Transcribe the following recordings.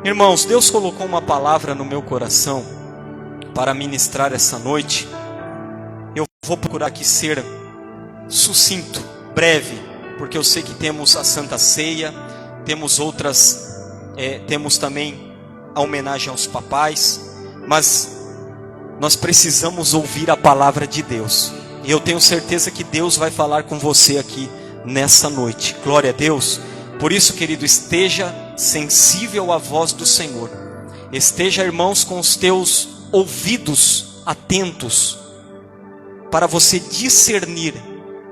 Irmãos, Deus colocou uma palavra no meu coração para ministrar essa noite. Eu vou procurar aqui ser sucinto, breve, porque eu sei que temos a Santa Ceia, temos temos também a homenagem aos papais, mas nós precisamos ouvir a palavra de Deus. E eu tenho certeza que Deus vai falar com você aqui nessa noite. Glória a Deus. Por isso, querido, esteja sensível à voz do Senhor. Esteja, irmãos, com os teus ouvidos atentos, para você discernir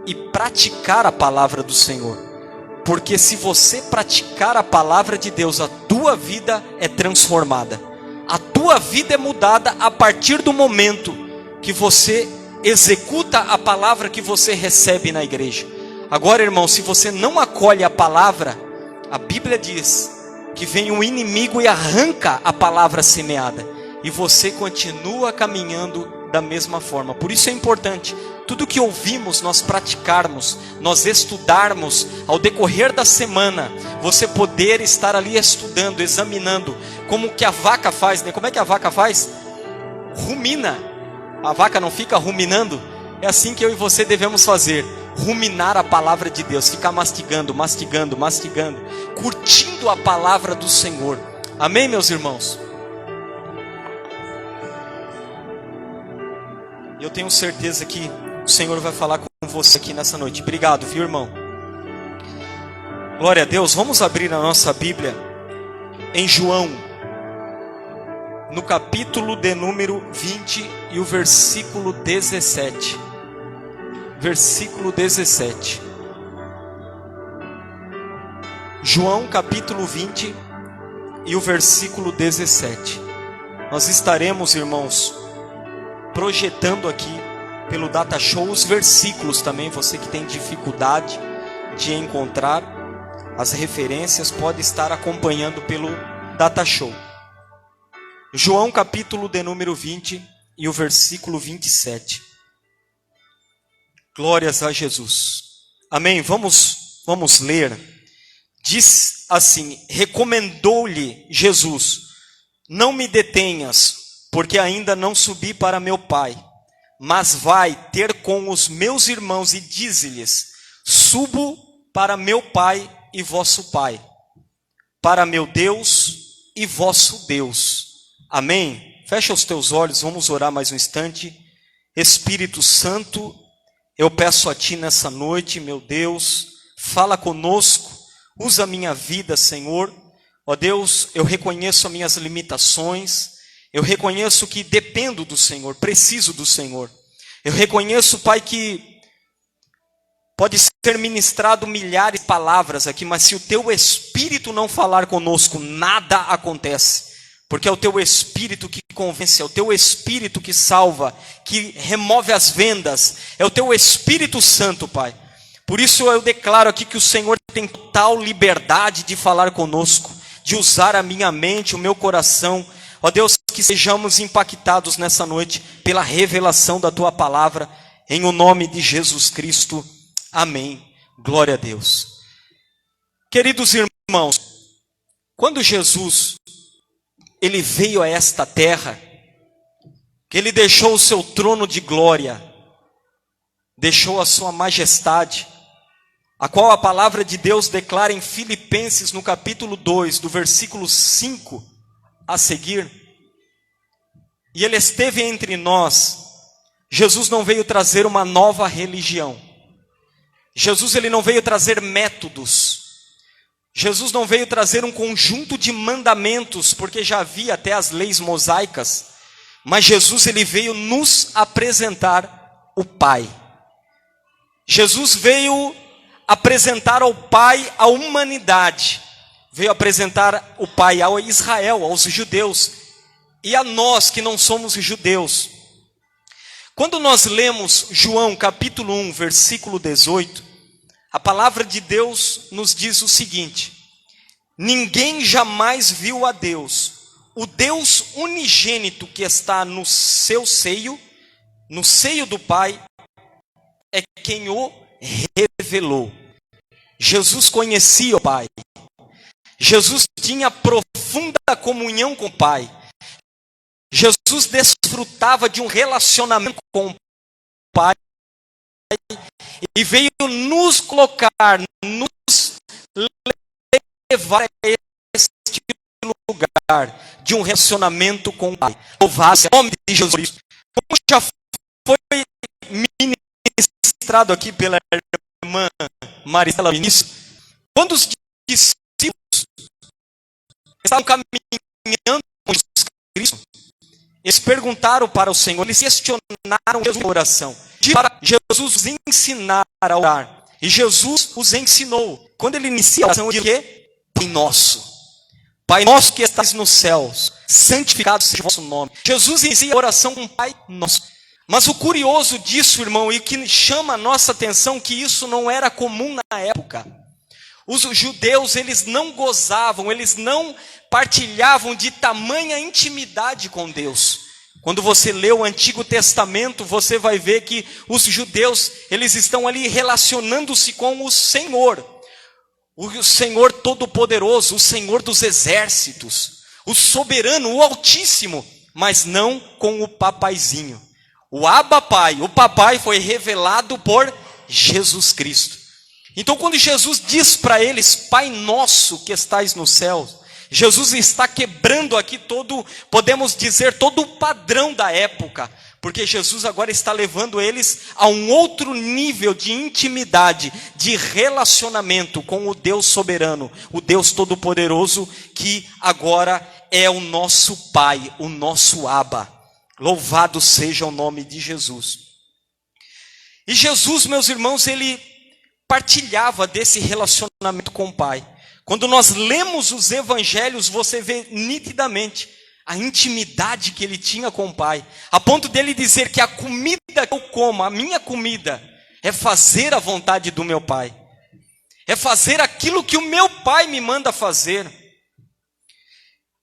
e praticar a palavra do Senhor. Porque se você praticar a palavra de Deus, a tua vida é transformada. A tua vida é mudada a partir do momento que você executa a palavra que você recebe na igreja. Agora, irmão, se você não acolhe a palavra, a Bíblia diz que vem um inimigo e arranca a palavra semeada, e você continua caminhando da mesma forma. Por isso é importante, tudo que ouvimos nós praticarmos, nós estudarmos ao decorrer da semana, você poder estar ali estudando, examinando, como que a vaca faz, né? Como é que a vaca faz? Rumina. A vaca não fica ruminando? É assim que eu e você devemos fazer. Ruminar a palavra de Deus, ficar mastigando, mastigando, mastigando, curtindo a palavra do Senhor. Amém, meus irmãos? Eu tenho certeza que o Senhor vai falar com você aqui nessa noite. Obrigado, viu, irmão? Glória a Deus. Vamos abrir a nossa Bíblia em João, no capítulo de número 20 e o versículo 17. Versículo 17. João capítulo 20 e o versículo 17. Nós estaremos, irmãos, projetando aqui pelo Data Show os versículos também. Você que tem dificuldade de encontrar as referências, pode estar acompanhando pelo Data Show. João capítulo de número 20 e o versículo 27. Glórias a Jesus. Amém. Vamos ler. Diz assim: recomendou-lhe Jesus: não me detenhas, porque ainda não subi para meu Pai, mas vai ter com os meus irmãos e dize-lhes: subo para meu Pai e vosso Pai, para meu Deus e vosso Deus. Amém. Fecha os teus olhos, vamos orar mais um instante. Espírito Santo, eu peço a Ti nessa noite, meu Deus, fala conosco, usa a minha vida, Senhor. Ó Deus, eu reconheço as minhas limitações, eu reconheço que dependo do Senhor, preciso do Senhor. Eu reconheço, Pai, que pode ser ministrado milhares de palavras aqui, mas se o Teu Espírito não falar conosco, nada acontece. Porque é o Teu Espírito que convence, é o Teu Espírito que salva, que remove as vendas, é o Teu Espírito Santo, Pai. Por isso eu declaro aqui que o Senhor tem total liberdade de falar conosco, de usar a minha mente, o meu coração. Ó Deus, que sejamos impactados nessa noite pela revelação da Tua palavra, em o nome de Jesus Cristo. Amém. Glória a Deus. Queridos irmãos, quando Jesus Ele veio a esta terra, que Ele deixou o seu trono de glória, deixou a sua majestade, a qual a palavra de Deus declara em Filipenses, no capítulo 2, do versículo 5 a seguir. E Ele esteve entre nós. Jesus não veio trazer uma nova religião. Jesus ele não veio trazer métodos. Jesus não veio trazer um conjunto de mandamentos, porque já havia até as leis mosaicas, mas Jesus ele veio nos apresentar o Pai. Jesus veio apresentar ao Pai a humanidade, veio apresentar o Pai ao Israel, aos judeus, e a nós que não somos judeus. Quando nós lemos João capítulo 1, versículo 18, a palavra de Deus nos diz o seguinte: ninguém jamais viu a Deus, o Deus unigênito que está no seu seio, no seio do Pai, é quem o revelou. Jesus conhecia o Pai. Jesus tinha profunda comunhão com o Pai. Jesus desfrutava de um relacionamento com o Pai e veio nos colocar, nos levar a este lugar de um relacionamento com o Pai. Louvado seja o nome de Jesus. Como já foi ministrado aqui pela irmã Maristela Vinícius, quando os discípulos estavam caminhando com Jesus Cristo, eles perguntaram para o Senhor, eles questionaram Jesus na oração, para Jesus os ensinar a orar. E Jesus os ensinou. Quando ele inicia a oração, ele diz o quê? Pai nosso. Pai nosso que estás nos céus, santificado seja o vosso nome. Jesus inicia a oração com Pai nosso. Mas o curioso disso, irmão, e o que chama a nossa atenção, que isso não era comum na época. Os judeus, eles não gozavam, eles não partilhavam de tamanha intimidade com Deus. Quando você lê o Antigo Testamento, você vai ver que os judeus, eles estão ali relacionando-se com o Senhor Todo-Poderoso, o Senhor dos Exércitos, o Soberano, o Altíssimo, mas não com o papaizinho. O Abba Pai, o papai foi revelado por Jesus Cristo. Então quando Jesus diz para eles, Pai nosso que estais nos céus, Jesus está quebrando aqui podemos dizer, todo o padrão da época, porque Jesus agora está levando eles a um outro nível de intimidade, de relacionamento com o Deus soberano, o Deus todo-poderoso, que agora é o nosso Pai, o nosso Abba. Louvado seja o nome de Jesus. E Jesus, meus irmãos, ele partilhava desse relacionamento com o Pai. Quando nós lemos os evangelhos, você vê nitidamente a intimidade que ele tinha com o Pai, a ponto dele dizer que a comida que eu como, a minha comida, é fazer a vontade do meu Pai, é fazer aquilo que o meu Pai me manda fazer.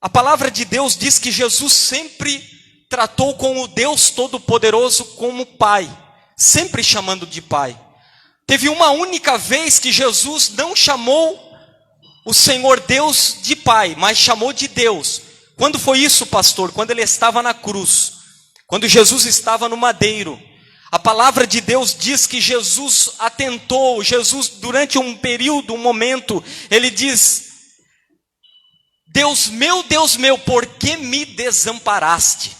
A palavra de Deus diz que Jesus sempre tratou com o Deus Todo-Poderoso como Pai, sempre chamando de Pai. Teve uma única vez que Jesus não chamou o Senhor Deus de Pai, mas chamou de Deus. Quando foi isso, pastor? Quando ele estava na cruz, quando Jesus estava no madeiro. A palavra de Deus diz que Jesus atentou, Jesus durante um período, um momento, ele diz: Deus meu, por que me desamparaste?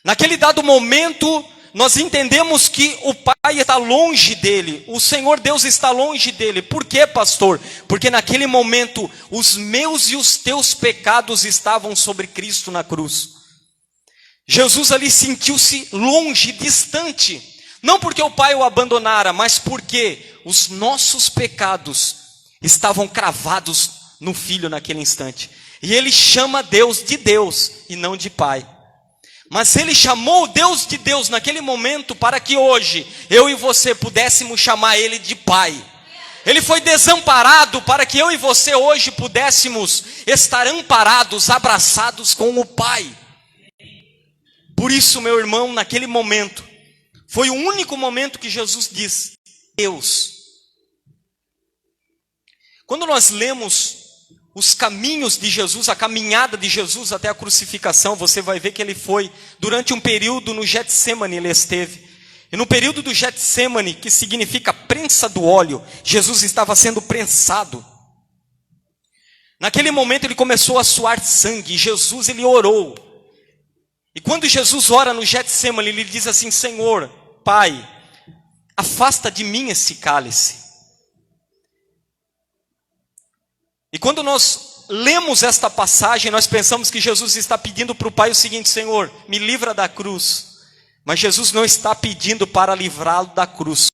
Naquele dado momento, nós entendemos que o Pai está longe dele, o Senhor Deus está longe dele. Por quê, pastor? Porque naquele momento, os meus e os teus pecados estavam sobre Cristo na cruz. Jesus ali sentiu-se longe, distante, não porque o Pai o abandonara, mas porque os nossos pecados estavam cravados no Filho naquele instante. E ele chama Deus de Deus e não de Pai. Mas ele chamou Deus de Deus naquele momento para que hoje eu e você pudéssemos chamar ele de Pai. Ele foi desamparado para que eu e você hoje pudéssemos estar amparados, abraçados com o Pai. Por isso, meu irmão, naquele momento, foi o único momento que Jesus diz, Deus. Quando nós lemos os caminhos de Jesus, a caminhada de Jesus até a crucificação, você vai ver que ele foi, durante um período no Getsemane ele esteve. E no período do Getsemane, que significa prensa do óleo, Jesus estava sendo prensado. Naquele momento ele começou a suar sangue, e Jesus ele orou. E quando Jesus ora no Getsemane, ele diz assim, Senhor, Pai, afasta de mim esse cálice. E quando nós lemos esta passagem, nós pensamos que Jesus está pedindo para o Pai o seguinte, Senhor, me livra da cruz. Mas Jesus não está pedindo para livrá-lo da cruz.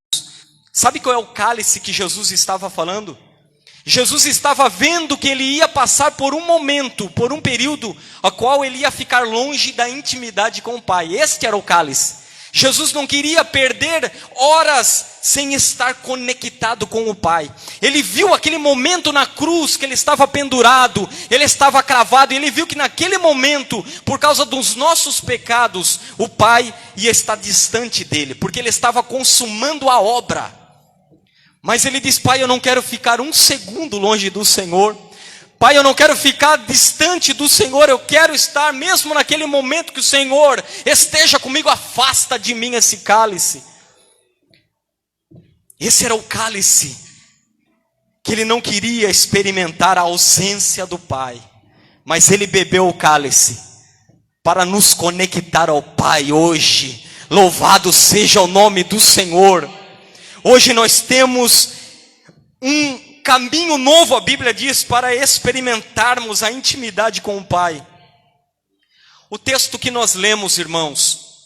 Sabe qual é o cálice que Jesus estava falando? Jesus estava vendo que ele ia passar por um momento, por um período, a qual ele ia ficar longe da intimidade com o Pai. Este era o cálice. Jesus não queria perder horas sem estar conectado com o Pai. Ele viu aquele momento na cruz que ele estava pendurado, ele estava cravado, e ele viu que naquele momento, por causa dos nossos pecados, o Pai ia estar distante dele, porque ele estava consumando a obra. Mas ele diz, Pai, eu não quero ficar um segundo longe do Senhor. Pai, eu não quero ficar distante do Senhor, eu quero estar mesmo naquele momento que o Senhor esteja comigo, afasta de mim esse cálice. Esse era o cálice que ele não queria experimentar a ausência do Pai, mas ele bebeu o cálice para nos conectar ao Pai hoje. Louvado seja o nome do Senhor. Hoje nós temos um caminho novo, a Bíblia diz, para experimentarmos a intimidade com o Pai. O texto que nós lemos, irmãos,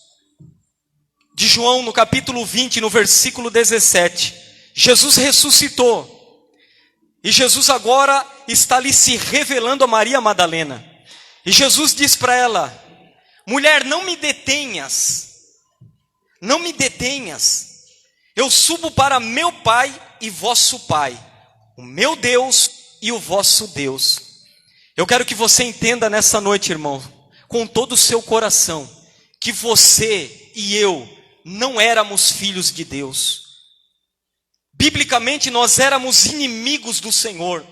de João no capítulo 20, no versículo 17, Jesus ressuscitou, e Jesus agora está ali se revelando a Maria Madalena, e Jesus diz para ela: mulher, não me detenhas, eu subo para meu Pai e vosso Pai, o meu Deus e o vosso Deus. Eu quero que você entenda nessa noite, irmão, com todo o seu coração, que você e eu não éramos filhos de Deus. Biblicamente nós éramos inimigos do Senhor.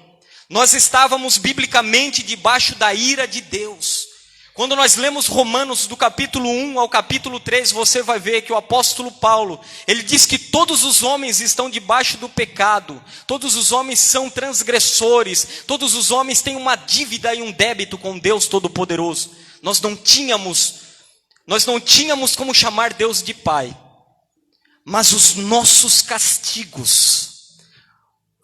Nós estávamos biblicamente debaixo da ira de Deus. Quando nós lemos Romanos do capítulo 1 ao capítulo 3, você vai ver que o apóstolo Paulo, ele diz que todos os homens estão debaixo do pecado, todos os homens são transgressores, todos os homens têm uma dívida e um débito com Deus Todo-Poderoso. Nós não tínhamos como chamar Deus de Pai, mas os nossos castigos,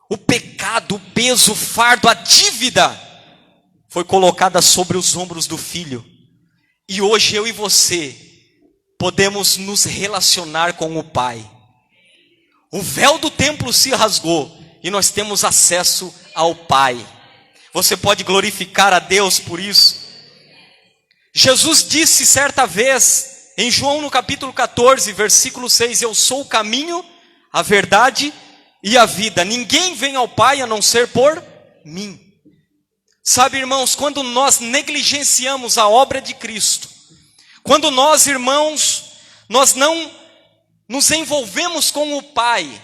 o pecado, o peso, o fardo, a dívida, foi colocada sobre os ombros do Filho. E hoje eu e você podemos nos relacionar com o Pai. O véu do templo se rasgou e nós temos acesso ao Pai. Você pode glorificar a Deus por isso? Jesus disse certa vez, em João no capítulo 14, versículo 6, eu sou o caminho, a verdade e a vida. Ninguém vem ao Pai a não ser por mim. Sabe, irmãos, quando nós negligenciamos a obra de Cristo, quando nós, irmãos, nós não nos envolvemos com o Pai,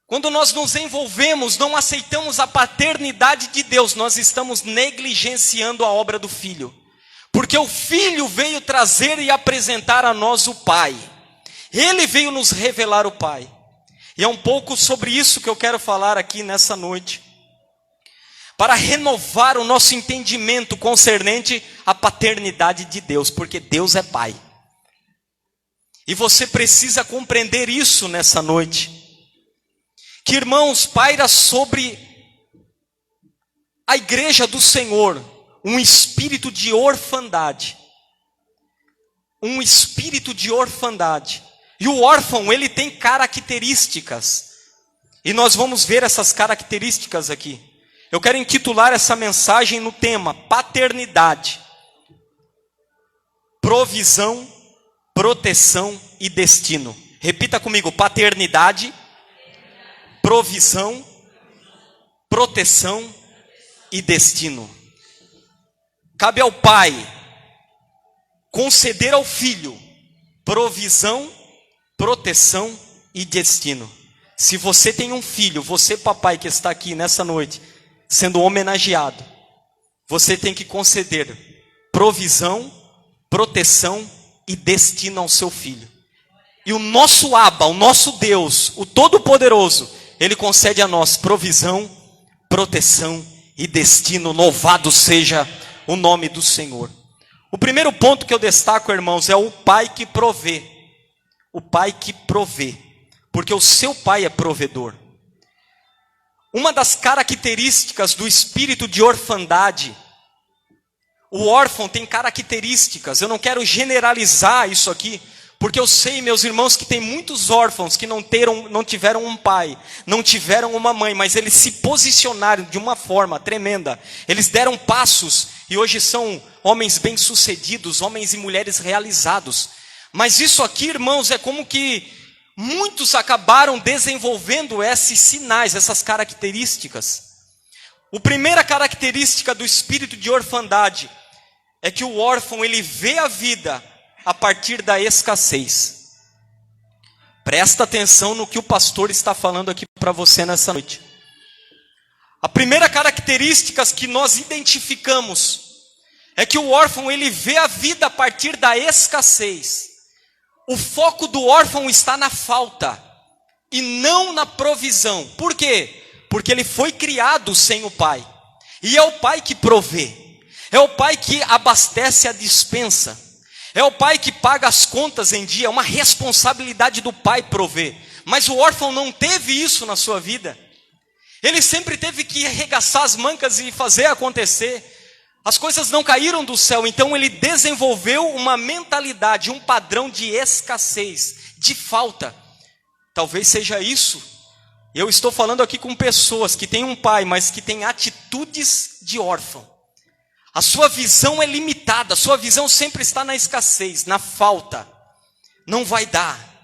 quando nós nos envolvemos, não aceitamos a paternidade de Deus, nós estamos negligenciando a obra do Filho, porque o Filho veio trazer e apresentar a nós o Pai, Ele veio nos revelar o Pai, e é um pouco sobre isso que eu quero falar aqui nessa noite, para renovar o nosso entendimento concernente à paternidade de Deus, porque Deus é Pai. E você precisa compreender isso nessa noite. Que, irmãos, paira sobre a igreja do Senhor um espírito de orfandade. Um espírito de orfandade. E o órfão, ele tem características. E nós vamos ver essas características aqui. Eu quero intitular essa mensagem no tema paternidade, provisão, proteção e destino. Repita comigo: paternidade, provisão, proteção e destino. Cabe ao pai conceder ao filho provisão, proteção e destino. Se você tem um filho, você papai que está aqui nessa noite, sendo homenageado, você tem que conceder provisão, proteção e destino ao seu filho. E o nosso Abba, o nosso Deus, o Todo-Poderoso, Ele concede a nós provisão, proteção e destino. Louvado seja o nome do Senhor. O primeiro ponto que eu destaco, irmãos, é o pai que provê. O pai que provê, porque o seu pai é provedor. Uma das características do espírito de orfandade, o órfão tem características, eu não quero generalizar isso aqui, porque eu sei, meus irmãos, que tem muitos órfãos que não tiveram um pai, não tiveram uma mãe, mas eles se posicionaram de uma forma tremenda, eles deram passos e hoje são homens bem-sucedidos, homens e mulheres realizados. Mas isso aqui, irmãos, é como que muitos acabaram desenvolvendo esses sinais, essas características. A primeira característica do espírito de orfandade é que o órfão, ele vê a vida a partir da escassez. Presta atenção no que o pastor está falando aqui para você nessa noite. A primeira característica que nós identificamos é que o órfão, ele vê a vida a partir da escassez. O foco do órfão está na falta e não na provisão. Por quê? Porque ele foi criado sem o pai. E é o pai que provê. É o pai que abastece a despensa. É o pai que paga as contas em dia. É uma responsabilidade do pai prover. Mas o órfão não teve isso na sua vida. Ele sempre teve que arregaçar as mancas e fazer acontecer. As coisas não caíram do céu, então ele desenvolveu uma mentalidade, um padrão de escassez, de falta. Talvez seja isso. Eu estou falando aqui com pessoas que têm um pai, mas que têm atitudes de órfão. A sua visão é limitada, a sua visão sempre está na escassez, na falta. Não vai dar.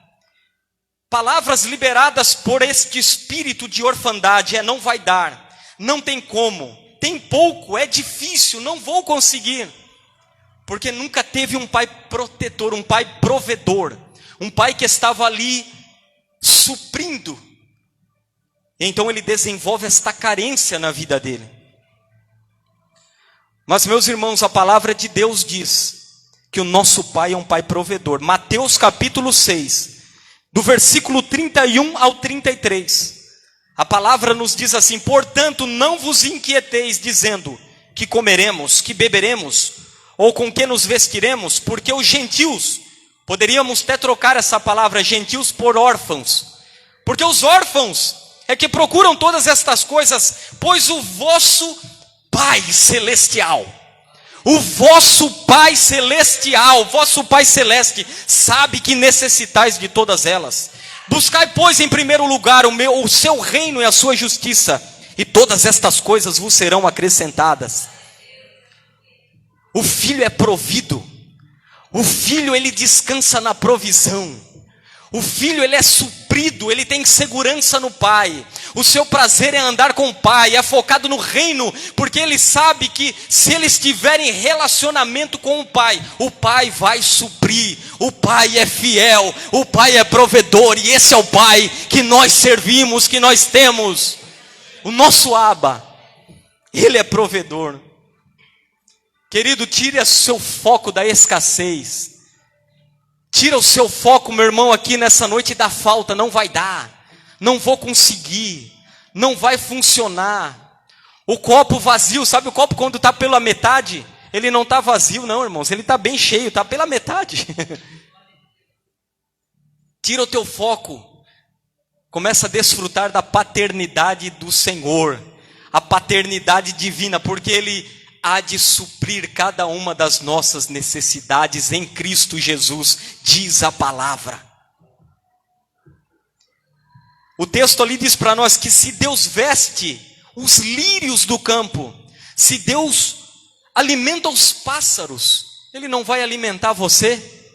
Palavras liberadas por este espírito de orfandade não vai dar, não tem como. Tem pouco, é difícil, não vou conseguir. Porque nunca teve um pai protetor, um pai provedor. Um pai que estava ali suprindo. Então ele desenvolve esta carência na vida dele. Mas meus irmãos, a palavra de Deus diz que o nosso pai é um pai provedor. Mateus capítulo 6, do versículo 31 ao 33. A palavra nos diz assim: portanto, não vos inquieteis dizendo que comeremos, que beberemos, ou com que nos vestiremos, porque os gentios, poderíamos até trocar essa palavra gentios por órfãos, porque os órfãos é que procuram todas estas coisas, pois o vosso Pai Celestial, o vosso Pai Celestial, vosso Pai Celeste, sabe que necessitais de todas elas. Buscai, pois, em primeiro lugar o seu reino e a sua justiça, e todas estas coisas vos serão acrescentadas. O filho é provido. O filho, ele descansa na provisão. O filho, ele é suprido, ele tem segurança no pai. O seu prazer é andar com o pai, é focado no reino, porque ele sabe que se ele estiver em relacionamento com o pai vai suprir. O pai é fiel, o pai é provedor, e esse é o pai que nós servimos, que nós temos. O nosso Abba, ele é provedor. Querido, tire o seu foco da escassez. Tira o seu foco, meu irmão, aqui nessa noite da falta. Não vai dar, não vou conseguir, não vai funcionar. O copo vazio, sabe o copo quando está pela metade? Ele não está vazio não, irmãos, ele está bem cheio, está pela metade. Tira o teu foco, começa a desfrutar da paternidade do Senhor, a paternidade divina, porque Ele há de suprir cada uma das nossas necessidades em Cristo Jesus, diz a palavra. O texto ali diz para nós que se Deus veste os lírios do campo, se Deus alimenta os pássaros, Ele não vai alimentar você?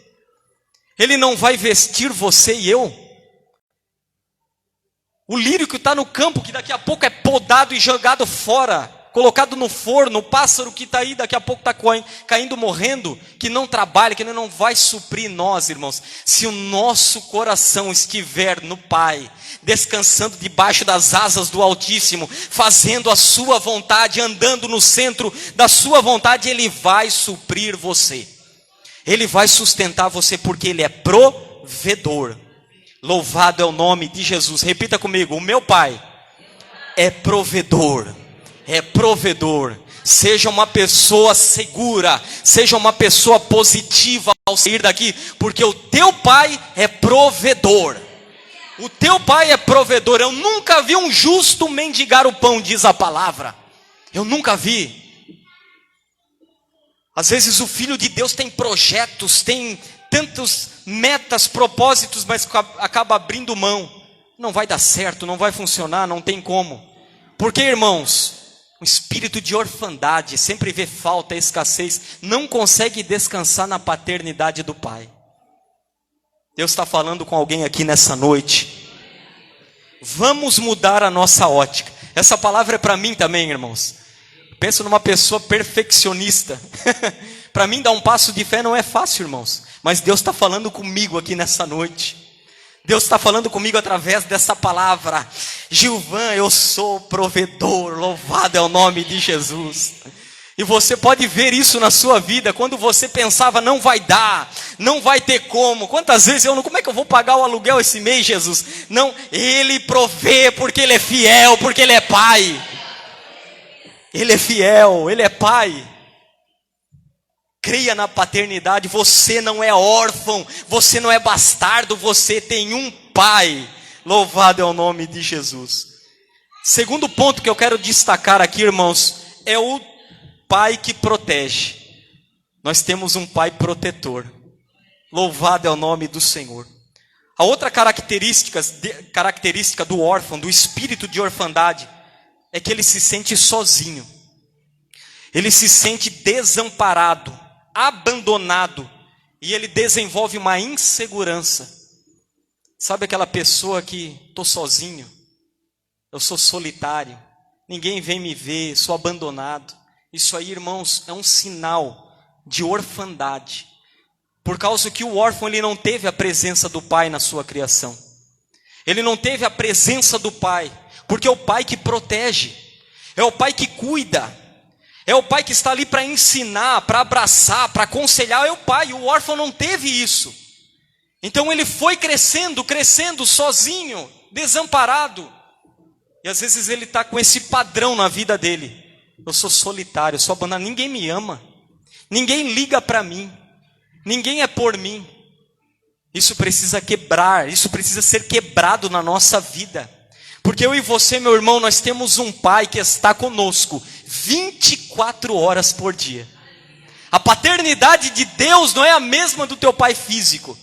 Ele não vai vestir você e eu? O lírio que está no campo, que daqui a pouco é podado e jogado fora, colocado no forno, o pássaro que está aí daqui a pouco está caindo, morrendo, que não trabalha, que não vai suprir nós, irmãos. Se o nosso coração estiver no Pai, descansando debaixo das asas do Altíssimo, fazendo a sua vontade, andando no centro da sua vontade, Ele vai suprir você. Ele vai sustentar você, porque Ele é provedor. Louvado é o nome de Jesus. Repita comigo: o meu Pai é provedor. É provedor. Seja uma pessoa segura, seja uma pessoa positiva ao sair daqui, porque o teu pai é provedor. O teu pai é provedor. Eu nunca vi um justo mendigar o pão, diz a palavra. Eu nunca vi. Às vezes o filho de Deus tem projetos, tem tantas metas, propósitos, mas acaba abrindo mão. Não vai dar certo, não vai funcionar, não tem como. Porque, irmãos, um espírito de orfandade, sempre vê falta, escassez, não consegue descansar na paternidade do Pai. Deus está falando com alguém aqui nessa noite. Vamos mudar a nossa ótica. Essa palavra é para mim também, irmãos. Penso numa pessoa perfeccionista. Para mim dar um passo de fé não é fácil, irmãos. Mas Deus está falando comigo aqui nessa noite. Deus está falando comigo através dessa palavra. Gilvan, eu sou provedor, louvado é o nome de Jesus. E você pode ver isso na sua vida, quando você pensava, não vai dar, não vai ter como. Quantas vezes como é que eu vou pagar o aluguel esse mês, Jesus? Não, Ele provê porque Ele é fiel, porque Ele é Pai. Ele é fiel, Ele é Pai. Creia na paternidade, você não é órfão, você não é bastardo, você tem um Pai. Louvado é o nome de Jesus. Segundo ponto que eu quero destacar aqui, irmãos, é o Pai que protege. Nós temos um Pai protetor. Louvado é o nome do Senhor. A outra característica do órfão, do espírito de orfandade, é que ele se sente sozinho. Ele se sente desamparado, abandonado, e ele desenvolve uma insegurança. Sabe aquela pessoa que estou sozinho, eu sou solitário, ninguém vem me ver, sou abandonado. Isso aí, irmãos, é um sinal de orfandade, por causa que o órfão ele não teve a presença do pai na sua criação. Ele não teve a presença do pai, porque é o pai que protege, é o pai que cuida, é o pai que está ali para ensinar, para abraçar, para aconselhar, é o pai. O órfão não teve isso. Então ele foi crescendo sozinho, desamparado. E às vezes ele está com esse padrão na vida dele. Eu sou solitário, eu sou abandonado, ninguém me ama, ninguém liga para mim, ninguém é por mim. Isso precisa quebrar, isso precisa ser quebrado na nossa vida. Porque eu e você, meu irmão, nós temos um Pai que está conosco 24 horas por dia. A paternidade de Deus não é a mesma do teu pai físico,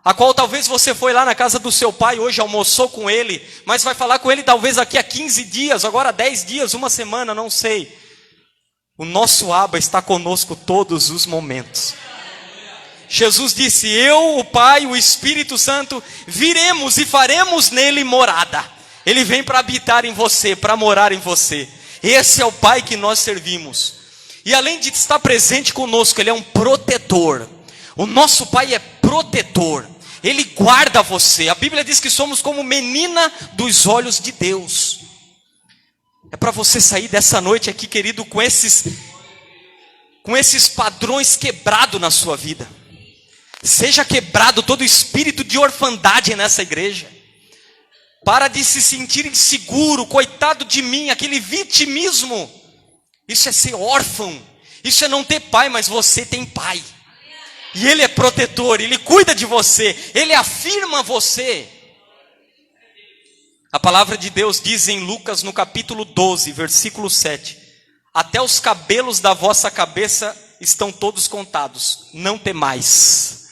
a qual talvez você foi lá na casa do seu pai, hoje almoçou com ele, mas vai falar com ele talvez daqui a 15 dias, agora 10 dias, uma semana, não sei. O nosso Abba está conosco todos os momentos. Jesus disse, eu, o Pai, o Espírito Santo, viremos e faremos nele morada. Ele vem para habitar em você, para morar em você. Esse é o Pai que nós servimos. E além de estar presente conosco, Ele é um protetor. O nosso Pai é protetor. Ele guarda você. A Bíblia diz que somos como menina dos olhos de Deus. É para você sair dessa noite aqui, querido, com esses padrões quebrados na sua vida. Seja quebrado todo espírito de orfandade nessa igreja. Para de se sentir inseguro, coitado de mim, aquele vitimismo. Isso é ser órfão, isso é não ter pai, mas você tem pai. E Ele é protetor, Ele cuida de você, Ele afirma você. A palavra de Deus diz em Lucas no capítulo 12, versículo 7. Até os cabelos da vossa cabeça estão todos contados, não temais.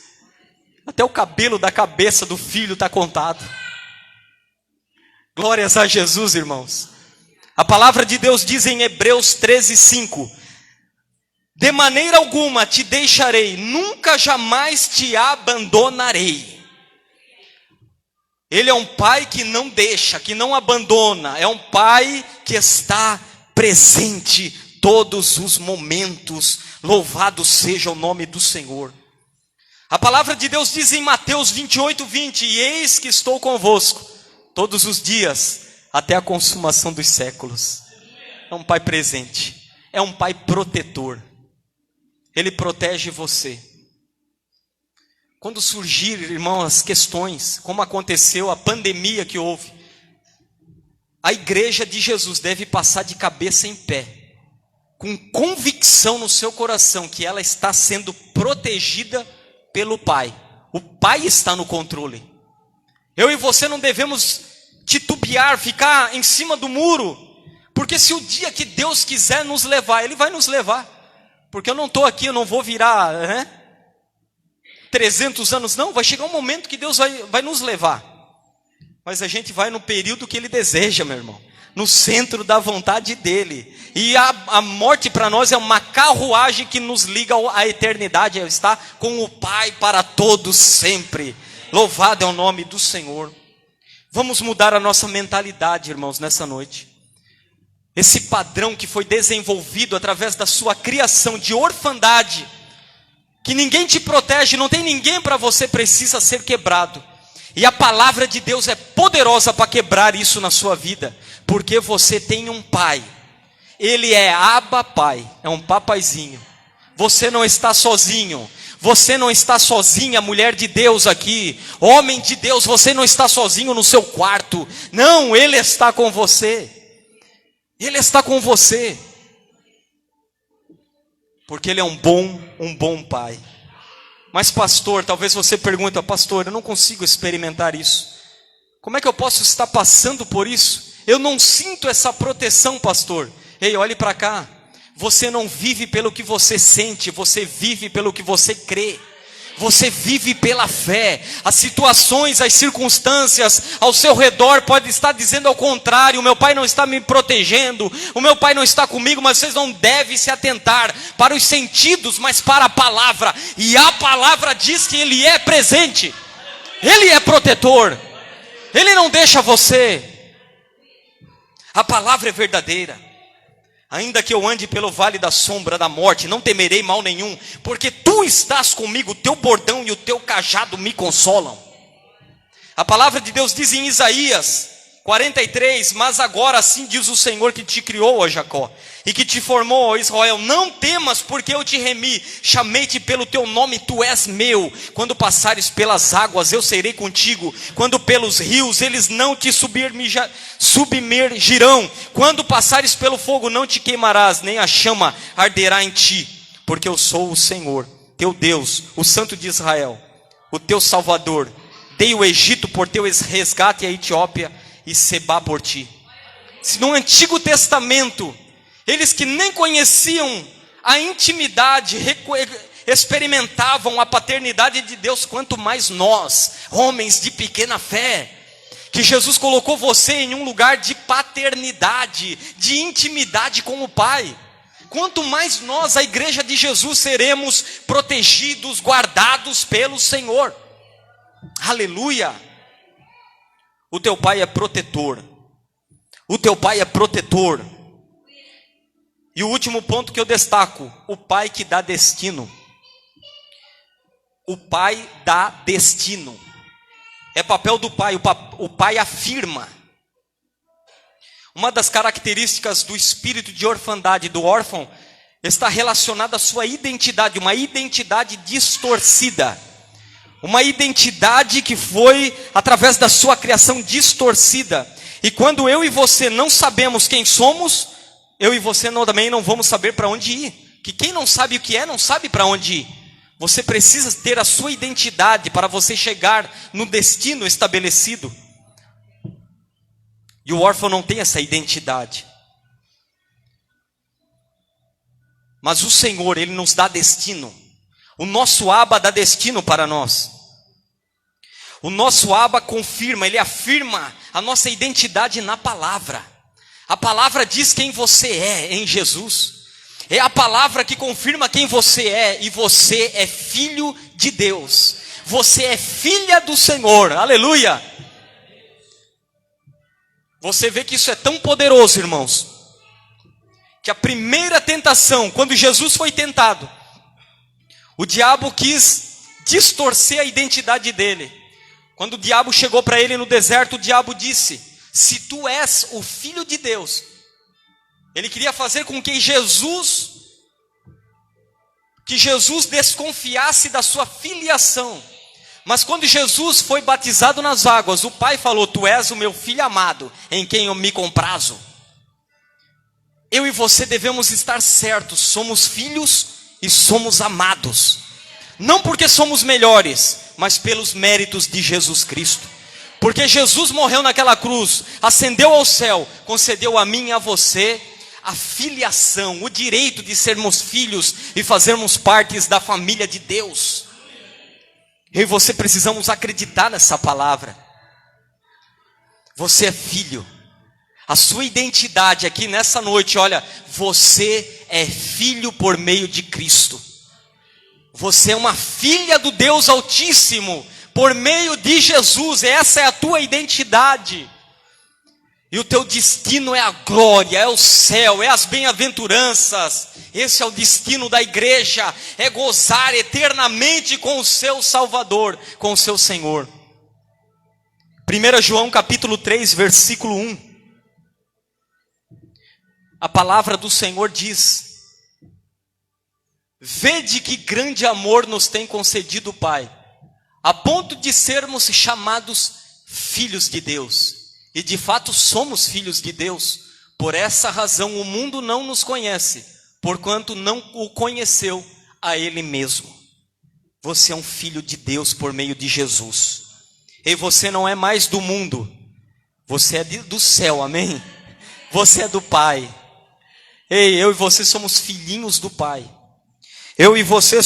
Até o cabelo da cabeça do filho está contado. Glórias a Jesus, irmãos. A palavra de Deus diz em Hebreus 13, 5. De maneira alguma te deixarei, nunca jamais te abandonarei. Ele é um pai que não deixa, que não abandona. É um pai que está presente todos os momentos. Louvado seja o nome do Senhor. A palavra de Deus diz em Mateus 28, 20. E eis que estou convosco todos os dias, até a consumação dos séculos. É um pai presente, é um pai protetor. Ele protege você. Quando surgir, irmão, as questões, como aconteceu a pandemia que houve, a igreja de Jesus deve passar de cabeça em pé, com convicção no seu coração que ela está sendo protegida pelo Pai. O Pai está no controle. Eu e você não devemos titubear, ficar em cima do muro, porque se o dia que Deus quiser nos levar, Ele vai nos levar, porque eu não estou aqui, eu não vou virar 300 anos, não, vai chegar um momento que Deus vai nos levar, mas a gente vai no período que Ele deseja, meu irmão, no centro da vontade dEle, e a morte para nós é uma carruagem que nos liga à eternidade, está com o Pai para todos sempre. Louvado é o nome do Senhor. Vamos mudar a nossa mentalidade, irmãos, nessa noite. Esse padrão que foi desenvolvido através da sua criação de orfandade, que ninguém te protege, não tem ninguém para você, precisa ser quebrado. E a palavra de Deus é poderosa para quebrar isso na sua vida, porque você tem um pai. Ele é Abba Pai, é um papaizinho. Você não está sozinho. Você não está sozinha, mulher de Deus aqui, homem de Deus, você não está sozinho no seu quarto. Não, Ele está com você. Ele está com você. Porque Ele é um bom pai. Mas pastor, talvez você pergunte, pastor, eu não consigo experimentar isso. Como é que eu posso estar passando por isso? Eu não sinto essa proteção, pastor. Ei, olhe para cá. Você não vive pelo que você sente, você vive pelo que você crê. Você vive pela fé. As situações, as circunstâncias ao seu redor podem estar dizendo ao contrário. O meu pai não está me protegendo, o meu pai não está comigo, mas vocês não devem se atentar para os sentidos, mas para a palavra. E a palavra diz que Ele é presente, Ele é protetor, Ele não deixa você. A palavra é verdadeira. Ainda que eu ande pelo vale da sombra da morte, não temerei mal nenhum, porque tu estás comigo, o teu bordão e o teu cajado me consolam. A palavra de Deus diz em Isaías 43, mas agora assim diz o Senhor que te criou, ó Jacó, e que te formou, ó Israel, não temas, porque eu te remi, chamei-te pelo teu nome, tu és meu. Quando passares pelas águas, eu serei contigo, quando pelos rios, eles não te submergirão, quando passares pelo fogo, não te queimarás, nem a chama arderá em ti, porque eu sou o Senhor, teu Deus, o Santo de Israel, o teu Salvador. Dei o Egito por teu resgate, e a Etiópia e Sebá por ti. Se no Antigo Testamento, eles que nem conheciam a intimidade, experimentavam a paternidade de Deus, quanto mais nós, homens de pequena fé, que Jesus colocou você em um lugar de paternidade, de intimidade com o Pai. Quanto mais nós, a igreja de Jesus, seremos protegidos, guardados pelo Senhor. Aleluia. O teu pai é protetor. O teu pai é protetor. E o último ponto que eu destaco, o pai que dá destino. O pai dá destino. É papel do pai, o pai afirma. Uma das características do espírito de orfandade do órfão está relacionada à sua identidade, uma identidade distorcida. Uma identidade que foi, através da sua criação, distorcida. E quando eu e você não sabemos quem somos, eu e você também não vamos saber para onde ir. Que quem não sabe o que é, não sabe para onde ir. Você precisa ter a sua identidade para você chegar no destino estabelecido. E o órfão não tem essa identidade. Mas o Senhor, Ele nos dá destino. O nosso Abba dá destino para nós. O nosso Abba confirma, Ele afirma a nossa identidade na palavra. A palavra diz quem você é em Jesus. É a palavra que confirma quem você é. E você é filho de Deus. Você é filha do Senhor. Aleluia. Você vê que isso é tão poderoso, irmãos, que a primeira tentação, quando Jesus foi tentado, o diabo quis distorcer a identidade dele. Quando o diabo chegou para ele no deserto, o diabo disse: se tu és o filho de Deus. Ele queria fazer com que Jesus desconfiasse da sua filiação. Mas quando Jesus foi batizado nas águas, o Pai falou: tu és o meu filho amado, em quem eu me comprazo. Eu e você devemos estar certos, somos filhos e somos amados. Não porque somos melhores, mas pelos méritos de Jesus Cristo. Porque Jesus morreu naquela cruz, ascendeu ao céu, concedeu a mim e a você a filiação, o direito de sermos filhos e fazermos partes da família de Deus. Eu e você precisamos acreditar nessa palavra. Você é filho. A sua identidade aqui nessa noite, olha, você é filho por meio de Cristo. Você é uma filha do Deus Altíssimo por meio de Jesus. Essa é a tua identidade. E o teu destino é a glória, é o céu, é as bem-aventuranças. Esse é o destino da igreja, é gozar eternamente com o seu Salvador, com o seu Senhor. 1 João capítulo 3, versículo 1. A palavra do Senhor diz: vede que grande amor nos tem concedido o Pai, a ponto de sermos chamados filhos de Deus. E de fato somos filhos de Deus. Por essa razão o mundo não nos conhece, porquanto não o conheceu a Ele mesmo. Você é um filho de Deus por meio de Jesus. E você não é mais do mundo, você é do céu, amém? Você é do Pai. Ei, eu e você somos filhinhos do Pai. Eu e você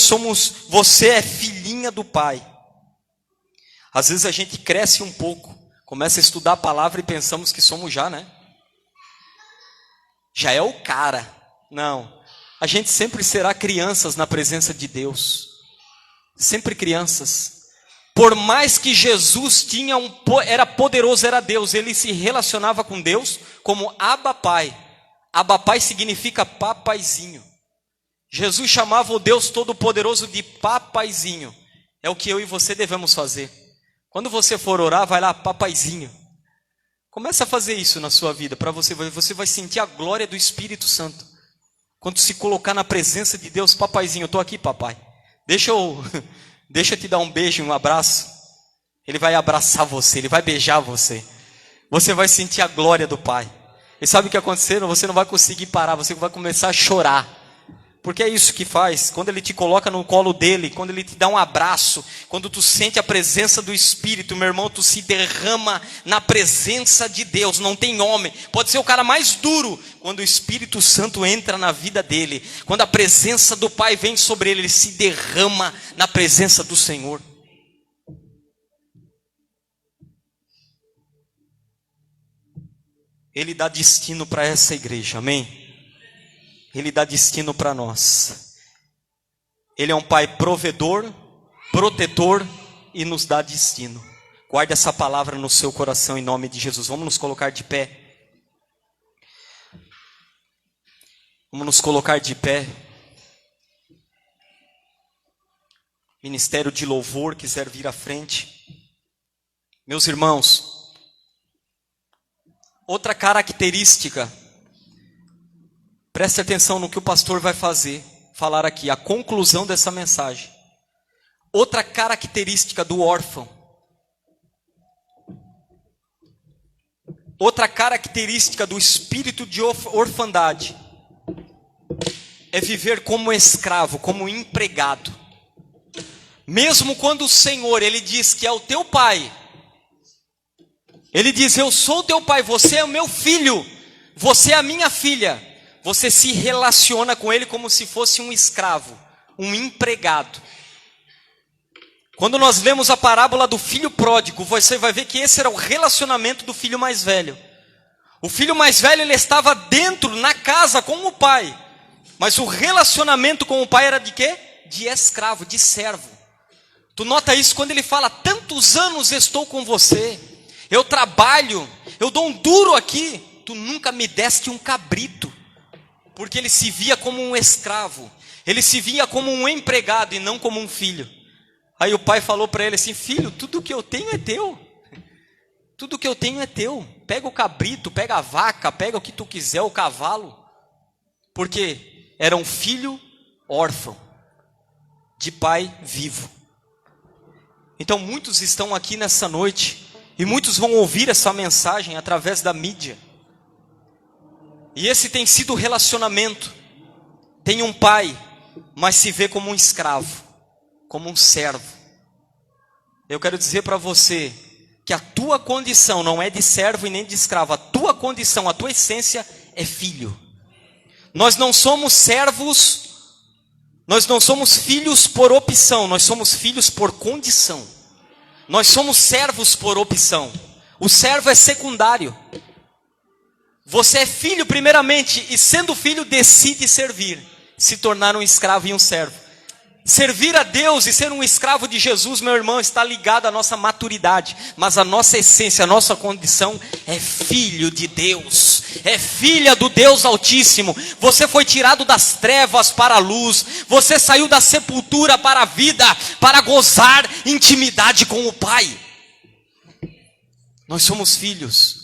é filhinha do Pai. Às vezes a gente cresce um pouco, começa a estudar a palavra e pensamos que somos já, né? Já é o cara. Não, a gente sempre será crianças na presença de Deus. Sempre crianças. Por mais que Jesus era poderoso, era Deus, ele se relacionava com Deus como Abba Pai. Abba Pai significa papaizinho. Jesus chamava o Deus Todo-Poderoso de papaizinho. É o que eu e você devemos fazer. Quando você for orar, vai lá, papaizinho. Comece a fazer isso na sua vida, para você vai sentir a glória do Espírito Santo. Quando se colocar na presença de Deus, papaizinho, eu estou aqui, papai. Deixa eu te dar um beijo, um abraço. Ele vai abraçar você, ele vai beijar você. Você vai sentir a glória do Pai. E sabe o que aconteceu? Você não vai conseguir parar, você vai começar a chorar. Porque é isso que faz, quando ele te coloca no colo dele, quando ele te dá um abraço, quando tu sente a presença do Espírito, meu irmão, tu se derrama na presença de Deus. Não tem homem, pode ser o cara mais duro, quando o Espírito Santo entra na vida dele, quando a presença do Pai vem sobre ele, ele se derrama na presença do Senhor. Ele dá destino para essa igreja, amém? Ele dá destino para nós. Ele é um Pai provedor, protetor e nos dá destino. Guarde essa palavra no seu coração em nome de Jesus. Vamos nos colocar de pé. Vamos nos colocar de pé. Ministério de louvor, quiser vir à frente. Meus irmãos, outra característica, preste atenção no que o pastor vai falar aqui, a conclusão dessa mensagem. Outra característica do órfão, outra característica do espírito de orfandade, é viver como escravo, como empregado. Mesmo quando o Senhor, ele diz que é o teu pai, ele diz: eu sou o teu pai, você é o meu filho, você é a minha filha. Você se relaciona com ele como se fosse um escravo, um empregado. Quando nós lemos a parábola do filho pródigo, você vai ver que esse era o relacionamento do filho mais velho. O filho mais velho, ele estava dentro, na casa, com o pai. Mas o relacionamento com o pai era de quê? De escravo, de servo. Tu nota isso quando ele fala: tantos anos estou com você, eu trabalho, eu dou um duro aqui, tu nunca me deste um cabrito. Porque ele se via como um escravo, ele se via como um empregado e não como um filho. Aí o pai falou para ele assim: filho, tudo que eu tenho é teu. Tudo que eu tenho é teu. Pega o cabrito, pega a vaca, pega o que tu quiser, o cavalo. Porque era um filho órfão, de pai vivo. Então muitos estão aqui nessa noite, e muitos vão ouvir essa mensagem através da mídia. E esse tem sido o relacionamento. Tem um pai, mas se vê como um escravo, como um servo. Eu quero dizer para você que a tua condição não é de servo e nem de escravo. A tua condição, a tua essência é filho. Nós não somos servos, nós não somos filhos por opção, nós somos filhos por condição. Nós somos servos por opção. O servo é secundário. Você é filho primeiramente, e sendo filho decide servir, se tornar um escravo e um servo. Servir a Deus e ser um escravo de Jesus, meu irmão, está ligado à nossa maturidade. Mas a nossa essência, a nossa condição é filho de Deus, é filha do Deus Altíssimo. Você foi tirado das trevas para a luz, você saiu da sepultura para a vida, para gozar intimidade com o Pai. Nós somos filhos.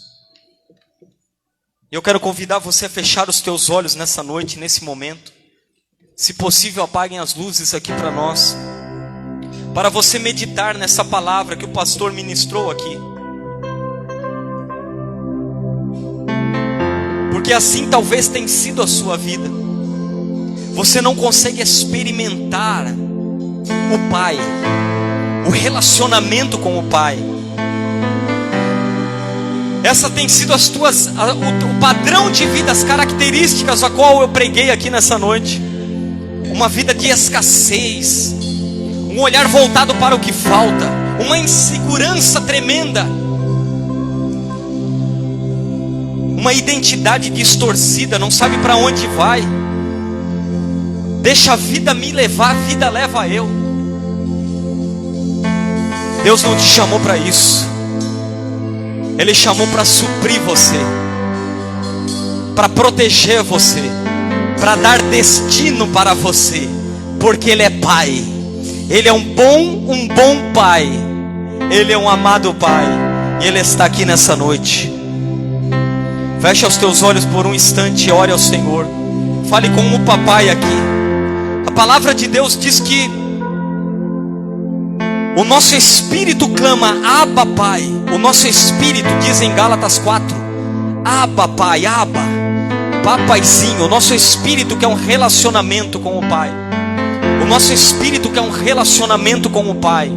Eu quero convidar você a fechar os teus olhos nessa noite, nesse momento. Se possível, apaguem as luzes aqui para nós, para você meditar nessa palavra que o pastor ministrou aqui. Porque assim talvez tenha sido a sua vida. Você não consegue experimentar o Pai, o relacionamento com o Pai. Essa tem sido o padrão de vida, as características a qual eu preguei aqui nessa noite. Uma vida de escassez, um olhar voltado para o que falta, uma insegurança tremenda, uma identidade distorcida, não sabe para onde vai. Deixa a vida me levar, a vida leva eu. Deus não te chamou para isso. Ele chamou para suprir você, para proteger você, para dar destino para você, porque Ele é Pai. Ele é um bom Pai. Ele é um amado Pai, e Ele está aqui nessa noite. Feche os teus olhos por um instante e ore ao Senhor. Fale com o papai aqui. A palavra de Deus diz que o nosso espírito clama, Abba, Pai. O nosso espírito, diz em Gálatas 4, Abba, Pai, Abba, papaizinho. O nosso espírito quer um relacionamento com o Pai. O nosso espírito quer um relacionamento com o Pai.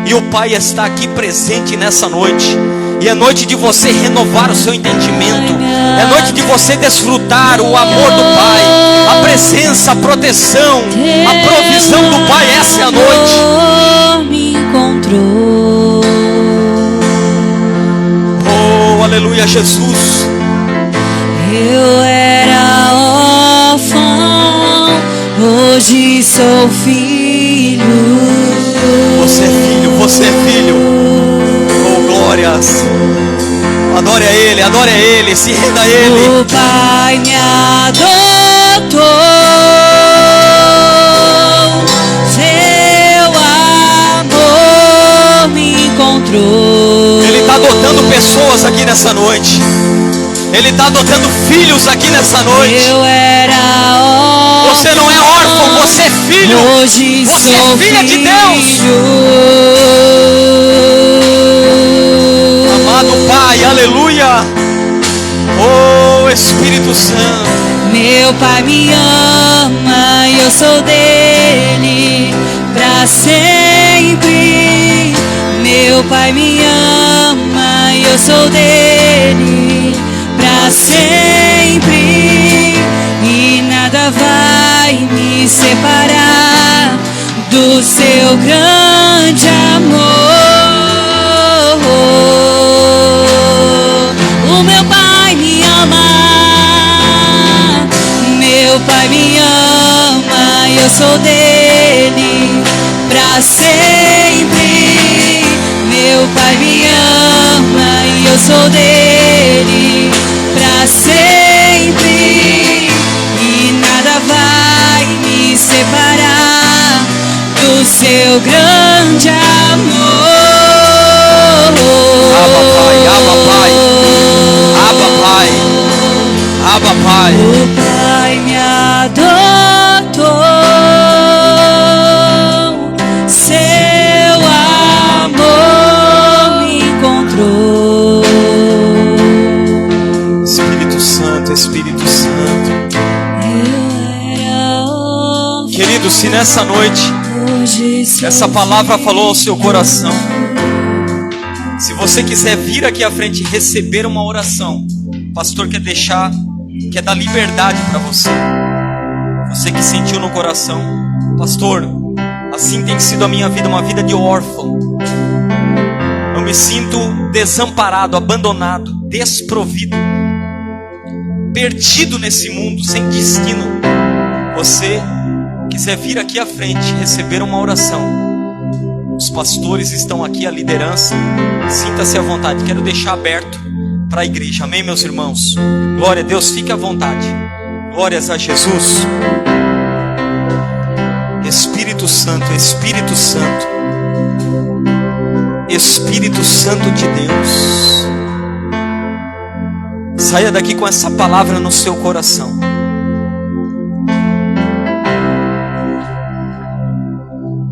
E o Pai está aqui presente nessa noite. E é noite de você renovar o seu entendimento. É noite de você desfrutar o amor do Pai, a presença, a proteção, a provisão do Pai. Essa é a noite. Me encontrou. Oh, aleluia, Jesus. Eu era órfão, hoje sou filho. Você é filho, você é filho. Oh, glórias. Adore a Ele, se renda a Ele. O Pai me adotou, seu amor me encontrou. Ele está adotando pessoas aqui nessa noite. Ele está adotando filhos aqui nessa noite. Eu era órfão, você não é órfão, você é filho. Hoje você é filha de Deus. Amado Pai, aleluia. Oh, Espírito Santo. Meu Pai me ama e eu sou dele pra sempre. Meu Pai me ama e eu sou dele pra sempre. E nada vai me separar do seu grande amor. O meu Pai me ama, meu Pai me ama, eu sou dele pra sempre. Meu Pai me ama e eu sou dele pra sempre. E nada vai me separar do seu grande amor. Abba, Pai, Abba, Pai, Abba, Pai, Abba, Pai. O Pai me adotou, seu amor me encontrou. Espírito Santo, Espírito Santo. Querido, se nessa noite essa palavra falou ao seu coração, se você quiser vir aqui à frente e receber uma oração, o pastor quer dar liberdade para você. Você que sentiu no coração, pastor, assim tem sido a minha vida, uma vida de órfão. Eu me sinto desamparado, abandonado, desprovido, perdido nesse mundo, sem destino. Você quiser vir aqui à frente receber uma oração, os pastores estão aqui, a liderança, sinta-se à vontade. Quero deixar aberto para a igreja, amém, meus irmãos? Glória a Deus, fique à vontade. Glórias a Jesus. Espírito Santo, Espírito Santo, Espírito Santo de Deus. Saia daqui com essa palavra no seu coração.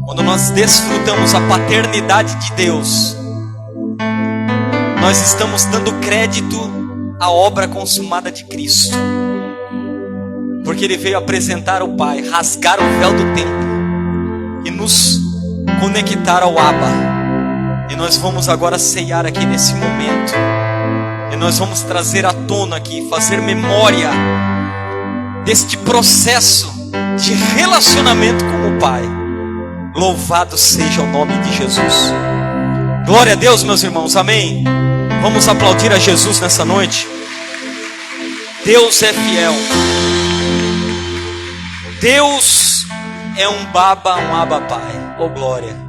Quando nós desfrutamos a paternidade de Deus, nós estamos dando crédito à obra consumada de Cristo. Porque Ele veio apresentar o Pai, rasgar o véu do templo e nos conectar ao Abba. E nós vamos agora ceiar aqui nesse momento. E nós vamos trazer à tona aqui, fazer memória deste processo de relacionamento com o Pai. Louvado seja o nome de Jesus. Glória a Deus, meus irmãos, amém. Vamos aplaudir a Jesus nessa noite. Deus é fiel. Deus é um Abba Pai. Oh glória.